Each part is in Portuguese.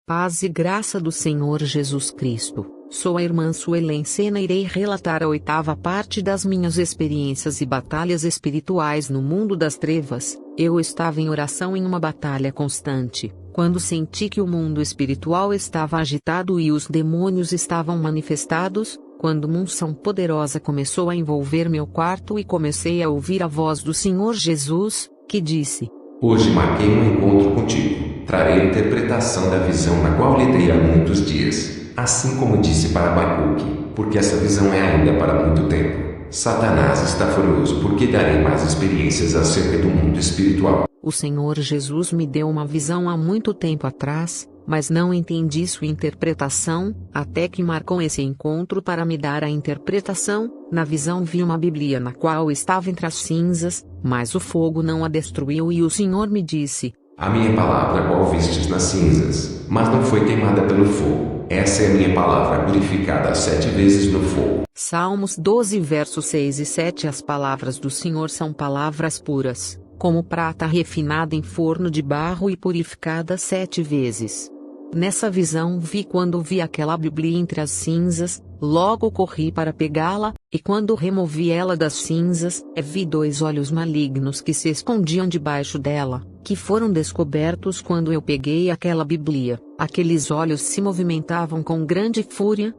Paz e graça do Senhor Jesus Cristo. Sou a irmã Suelen Sena e irei relatar a 8ª parte das minhas experiências e batalhas espirituais no mundo das trevas. Eu estava em oração em uma batalha constante, quando senti que o mundo espiritual estava agitado e os demônios estavam manifestados, quando uma unção poderosa começou a envolver meu quarto e comecei a ouvir a voz do Senhor Jesus, que disse: Hoje marquei um encontro contigo. Trarei a interpretação da visão na qual lidei há muitos dias, assim como disse para Abacuque, porque essa visão é ainda para muito tempo. Satanás está furioso porque darei mais experiências acerca do mundo espiritual. O Senhor Jesus me deu uma visão há muito tempo atrás, mas não entendi sua interpretação, até que marcou esse encontro para me dar a interpretação. Na visão vi uma Bíblia na qual estava entre as cinzas, mas o fogo não a destruiu e o Senhor me disse: A minha palavra qual vistes nas cinzas, mas não foi queimada pelo fogo. Essa é a minha palavra purificada 7 vezes no fogo. Salmos 12 versos 6 e 7. As palavras do Senhor são palavras puras, como prata refinada em forno de barro e purificada 7 vezes. Nessa visão vi quando vi aquela Bíblia entre as cinzas, logo corri para pegá-la, e quando removi ela das cinzas, vi 2 olhos malignos que se escondiam debaixo dela, que foram descobertos quando eu peguei aquela Bíblia. Aqueles olhos se movimentavam com grande fúria.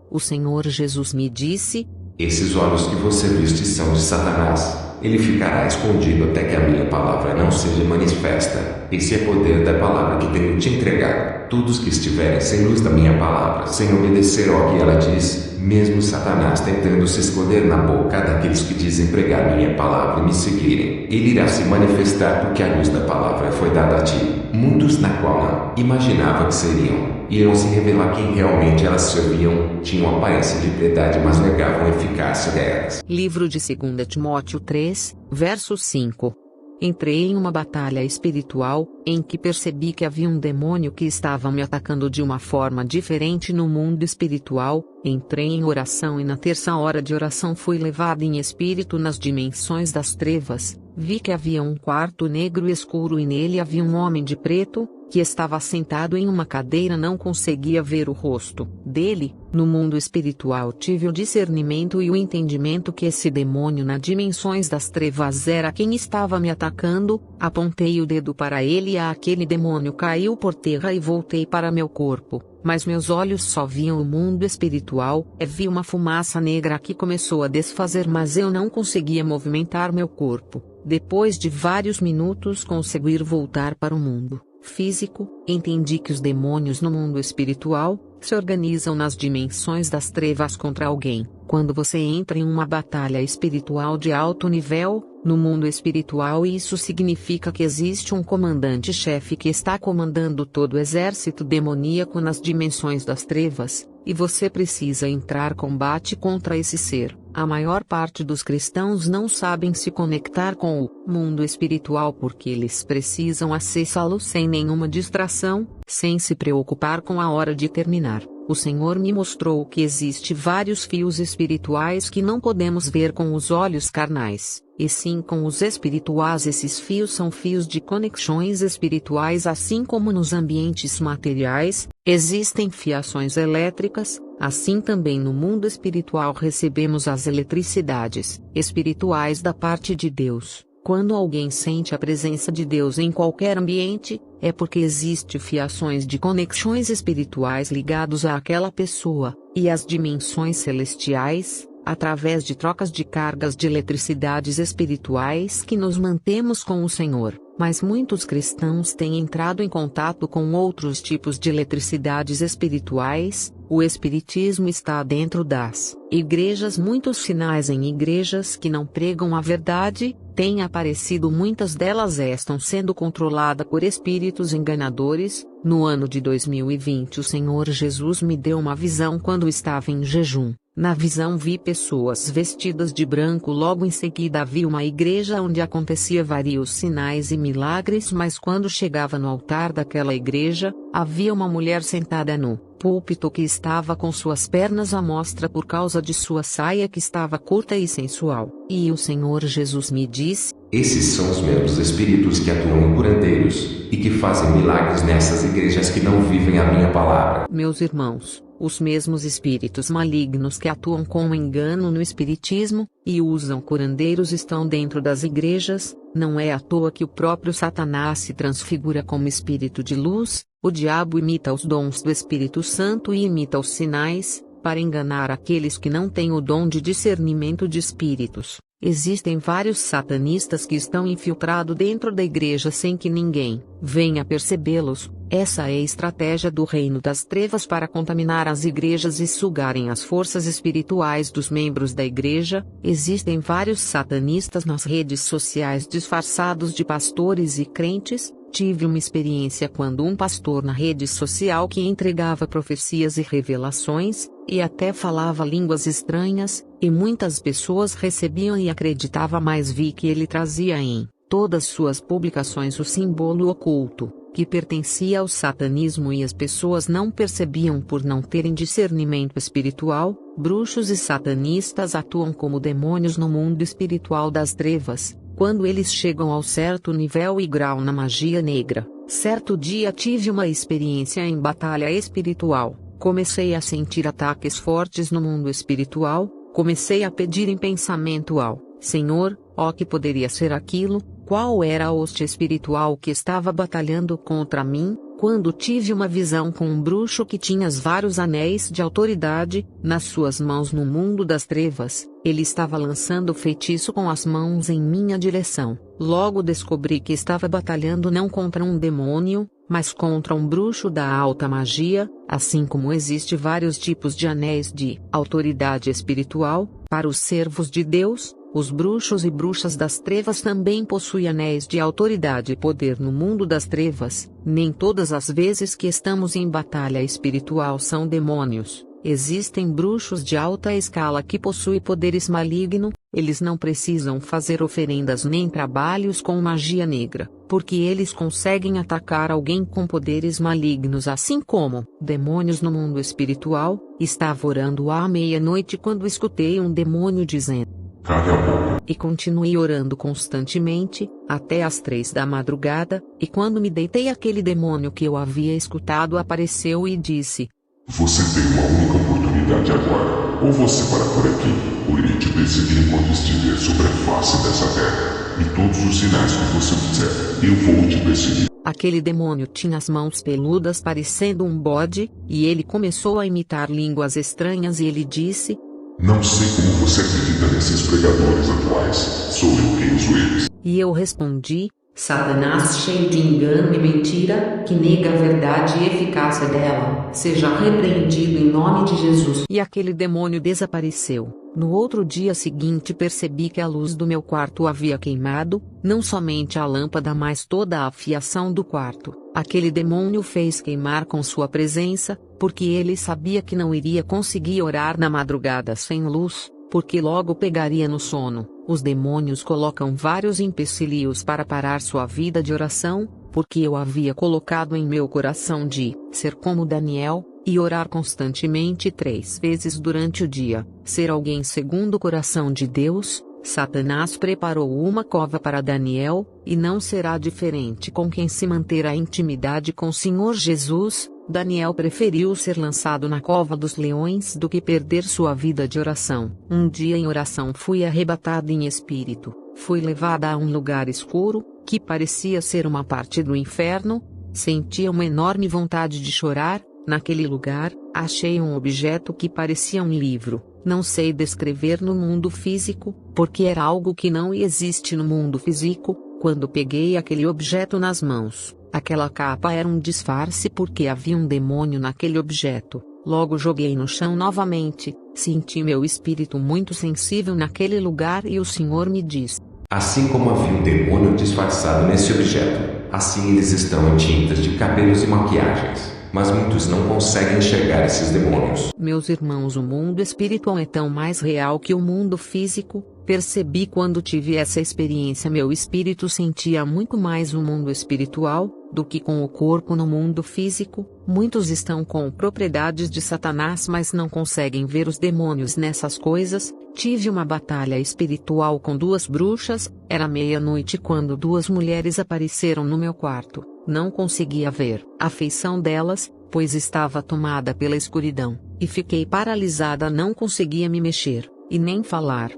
O Senhor Jesus me disse: Esses olhos que você viste são de Satanás. Ele ficará escondido até que a minha palavra não seja manifesta. Esse é poder da palavra que tenho te entregado. Todos que estiverem sem luz da minha palavra, sem obedecer ao que ela diz, mesmo Satanás tentando se esconder na boca daqueles que dizem pregar minha palavra e me seguirem, ele irá se manifestar porque a luz da palavra foi dada a ti. Muitos na qual não imaginava que seriam, irão se revelar quem realmente elas serviam, tinham aparência de piedade mas negavam a eficácia delas. Livro de 2 Timóteo 3, verso 5. Entrei em uma batalha espiritual, em que percebi que havia um demônio que estava me atacando de uma forma diferente no mundo espiritual. Entrei em oração e na 3ª hora de oração fui levado em espírito nas dimensões das trevas. Vi que havia um quarto negro escuro e nele havia um homem de preto, que estava sentado em uma cadeira. Não conseguia ver o rosto dele. No mundo espiritual tive o discernimento e o entendimento que esse demônio nas dimensões das trevas era quem estava me atacando. Apontei o dedo para ele e aquele demônio caiu por terra e voltei para meu corpo, mas meus olhos só viam o mundo espiritual. Vi uma fumaça negra que começou a desfazer, mas eu não conseguia movimentar meu corpo. Depois de vários minutos consegui voltar para o mundo físico. Entendi que os demônios no mundo espiritual se organizam nas dimensões das trevas contra alguém. Quando você entra em uma batalha espiritual de alto nível, no mundo espiritual, isso significa que existe um comandante-chefe que está comandando todo o exército demoníaco nas dimensões das trevas, e você precisa entrar em combate contra esse ser. A maior parte dos cristãos não sabem se conectar com o mundo espiritual porque eles precisam acessá-lo sem nenhuma distração, sem se preocupar com a hora de terminar. O Senhor me mostrou que existe vários fios espirituais que não podemos ver com os olhos carnais, e sim com os espirituais. Esses fios são fios de conexões espirituais, assim como nos ambientes materiais existem fiações elétricas. Assim também no mundo espiritual recebemos as eletricidades espirituais da parte de Deus. Quando alguém sente a presença de Deus em qualquer ambiente, é porque existe fiações de conexões espirituais ligados àquela pessoa, e as dimensões celestiais, através de trocas de cargas de eletricidades espirituais que nos mantemos com o Senhor. Mas muitos cristãos têm entrado em contato com outros tipos de eletricidades espirituais. O espiritismo está dentro das igrejas. Muitos sinais em igrejas que não pregam a verdade têm aparecido. Muitas delas estão sendo controladas por espíritos enganadores. No ano de 2020 o Senhor Jesus me deu uma visão quando estava em jejum. Na visão vi pessoas vestidas de branco. Logo em seguida vi uma igreja onde acontecia vários sinais e milagres, mas quando chegava no altar daquela igreja, havia uma mulher sentada no púlpito que estava com suas pernas à mostra por causa de sua saia que estava curta e sensual. E o Senhor Jesus me disse: Esses são os mesmos espíritos que atuam em curandeiros, e que fazem milagres nessas igrejas que não vivem a minha palavra. Meus irmãos, os mesmos espíritos malignos que atuam com engano no espiritismo, e usam curandeiros estão dentro das igrejas. Não é à toa que o próprio Satanás se transfigura como espírito de luz. O diabo imita os dons do Espírito Santo e imita os sinais, para enganar aqueles que não têm o dom de discernimento de espíritos. Existem vários satanistas que estão infiltrados dentro da igreja sem que ninguém venha percebê-los. Essa é a estratégia do reino das trevas para contaminar as igrejas e sugarem as forças espirituais dos membros da igreja. Existem vários satanistas nas redes sociais disfarçados de pastores e crentes. Tive uma experiência quando um pastor na rede social que entregava profecias e revelações, e até falava línguas estranhas, e muitas pessoas recebiam e acreditavam, mas vi que ele trazia em todas suas publicações o símbolo oculto, que pertencia ao satanismo, e as pessoas não percebiam por não terem discernimento espiritual. Bruxos e satanistas atuam como demônios no mundo espiritual das trevas. Quando eles chegam ao certo nível e grau na magia negra. Certo dia tive uma experiência em batalha espiritual. Comecei a sentir ataques fortes no mundo espiritual. Comecei a pedir em pensamento ao Senhor, ó, que poderia ser aquilo, qual era a hoste espiritual que estava batalhando contra mim. Quando tive uma visão com um bruxo que tinha vários anéis de autoridade nas suas mãos no mundo das trevas, ele estava lançando feitiço com as mãos em minha direção. Logo descobri que estava batalhando não contra um demônio, mas contra um bruxo da alta magia. Assim como existe vários tipos de anéis de autoridade espiritual para os servos de Deus, os bruxos e bruxas das trevas também possuem anéis de autoridade e poder no mundo das trevas. Nem todas as vezes que estamos em batalha espiritual são demônios. Existem bruxos de alta escala que possuem poderes malignos. Eles não precisam fazer oferendas nem trabalhos com magia negra, porque eles conseguem atacar alguém com poderes malignos, assim como demônios no mundo espiritual. Estava orando à meia-noite quando escutei um demônio dizendo: "Cale a boca." E continuei orando constantemente, até as 3 da madrugada, e quando me deitei aquele demônio que eu havia escutado apareceu e disse: "Você tem uma única oportunidade agora. Ou você para por aqui, ou irei te perseguir enquanto estiver sobre a face dessa terra. E todos os sinais que você fizer, eu vou te perseguir." Aquele demônio tinha as mãos peludas parecendo um bode, e ele começou a imitar línguas estranhas, e ele disse: "Não sei como você acredita nesses pregadores atuais. Sou eu quem uso eles." E eu respondi: Satanás, cheio de engano e mentira, que nega a verdade e eficácia dela, seja repreendido em nome de Jesus. E aquele demônio desapareceu. No outro dia seguinte percebi que a luz do meu quarto havia queimado, não somente a lâmpada mas toda a fiação do quarto. Aquele demônio fez queimar com sua presença, porque ele sabia que não iria conseguir orar na madrugada sem luz, porque logo pegaria no sono. Os demônios colocam vários empecilhos para parar sua vida de oração, porque eu havia colocado em meu coração de ser como Daniel, e orar constantemente 3 vezes durante o dia, ser alguém segundo o coração de Deus. Satanás preparou uma cova para Daniel, e não será diferente com quem se manter a intimidade com o Senhor Jesus. Daniel preferiu ser lançado na cova dos leões do que perder sua vida de oração. Um dia em oração fui arrebatada em espírito, fui levada a um lugar escuro, que parecia ser uma parte do inferno. Sentia uma enorme vontade de chorar. Naquele lugar, achei um objeto que parecia um livro. Não sei descrever no mundo físico, porque era algo que não existe no mundo físico. Quando peguei aquele objeto nas mãos, aquela capa era um disfarce porque havia um demônio naquele objeto. Logo joguei no chão novamente. Senti meu espírito muito sensível naquele lugar e o Senhor me disse: assim como havia um demônio disfarçado nesse objeto, assim eles estão em tintas de cabelos e maquiagens. Mas muitos não conseguem enxergar esses demônios. Meus irmãos, o mundo espiritual é tão mais real que o mundo físico. Percebi quando tive essa experiência, meu espírito sentia muito mais o mundo espiritual do que com o corpo no mundo físico. Muitos estão com propriedades de Satanás, mas não conseguem ver os demônios nessas coisas. Tive uma batalha espiritual com 2 bruxas. Era meia-noite quando 2 mulheres apareceram no meu quarto. Não conseguia ver a feição delas, pois estava tomada pela escuridão, e fiquei paralisada, não conseguia me mexer, e nem falar.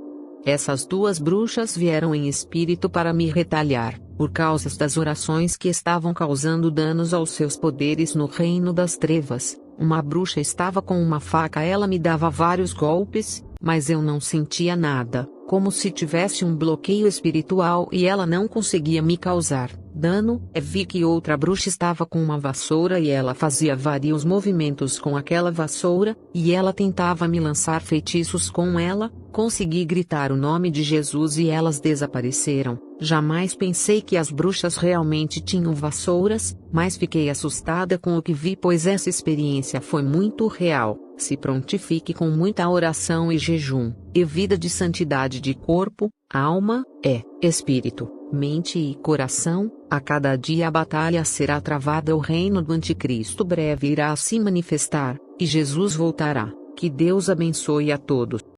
Essas 2 bruxas vieram em espírito para me retalhar, por causa das orações que estavam causando danos aos seus poderes no reino das trevas. Uma bruxa estava com uma faca, ela me dava vários golpes, mas eu não sentia nada, como se tivesse um bloqueio espiritual e ela não conseguia me causar dano. Vi que outra bruxa estava com uma vassoura e ela fazia vários movimentos com aquela vassoura, e ela tentava me lançar feitiços com ela. Consegui gritar o nome de Jesus e elas desapareceram. Jamais pensei que as bruxas realmente tinham vassouras, mas fiquei assustada com o que vi, pois essa experiência foi muito real. Se prontifique com muita oração e jejum, e vida de santidade de corpo, alma, espírito, mente e coração. A cada dia a batalha será travada. O reino do anticristo breve irá se manifestar, e Jesus voltará. Que Deus abençoe a todos.